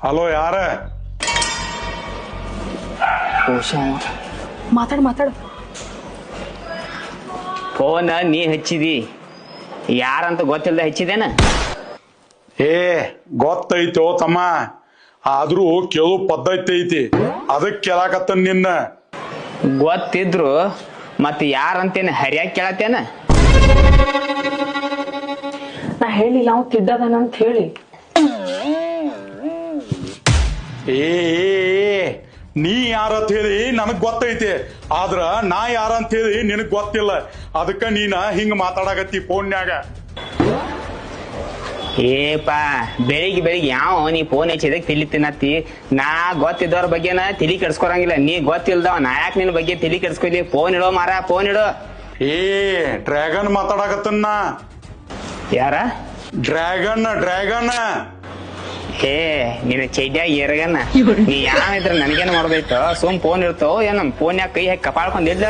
Hello ಯಾರ ಮಾತಾಡ phone ನೀ ಹಚ್ಚಿದಿ ಯಾರಂತ ಗೊತ್ತಿಲ್ದ ಹಚ್ಚಿದೇನ? ಏ ಗೊತ್ತೈತೋ ತಮ್ಮ, ಆದ್ರೂ ಕೇಳೋ ಪದ್ಧತಿ ಐತಿ, ಅದಕ್ಕೆ ಕೇಳಾಕತ್ತ ನಿನ್ನ. ಗೊತ್ತಿದ್ರು ಮತ್ ಯಾರಂತೇನ ಹರಿಯಾಗಿ ಕೇಳತ್ತೇನ? ನಾ ಹೇಳಿಲ್ಲ ಅವ್ ತಿಡ್ಡದನಂತ ಹೇಳಿ. ಏ ನೀ ಯಾರಂತ ಹೇಳಿ ನನಗ್ ಗೊತ್ತೈತಿ, ಆದ್ರ ನಾ ಯಾರಂತ ಹೇಳಿ ನಿನಗ್ ಗೊತ್ತಿಲ್ಲ. ಅದಕ್ಕ ನೀನ ಹಿಂಗ ಮಾತಾಡಕತ್ತಿ ಫೋನ್ಯಾಗ. ಏಪಾ ಬೆಳಿಗ್ಗೆ ಯಾವ ನೀ ಫೋನ್ ಹಚ್ಚಿದಕ್ ತಿಳಿ ತಿನ್ನತ್ತಿ? ನಾ ಗೊತ್ತಿದ್ದವ್ರ ಬಗ್ಗೆನ ತಿಳಿ ಕೆಡ್ಸ್ಕೊರಂಗಿಲ್ಲ. ನೀ ಗೊತ್ತಿಲ್ದವ ನಾ ಯಾಕೆ ನಿನ್ ಬಗ್ಗೆ ತಿಳಿ ಕೆಡ್ಸ್ಕೊಲಿ? ಫೋನ್ ಇಡೋ ಮಾರ, ಫೋನ್ ಇಡೋ. ಏ ಡ್ರ್ಯಾಗನ್ ಮಾತಾಡಕತ್ತನ್ನ. ಯಾರ? ಡ್ರ್ಯಾಗನ್. ಏ ನಿನ್ನ ಚೈಡ್ಯಾಗ ಏರಗನ್ನ. ನೀ ಯಾವ ಇದ್ರ ನನಗೇನ್ ಮಾಡ್ದೈತ? ಸುಮ್ ಫೋನ್ ಇರ್ತೋ ಏನ್? ಫೋನ್ ಯಾಕೆ ಕೈ ಹಾಕಿ ಕಪಾಳ್ಕೊಂಡಿದ್ದ?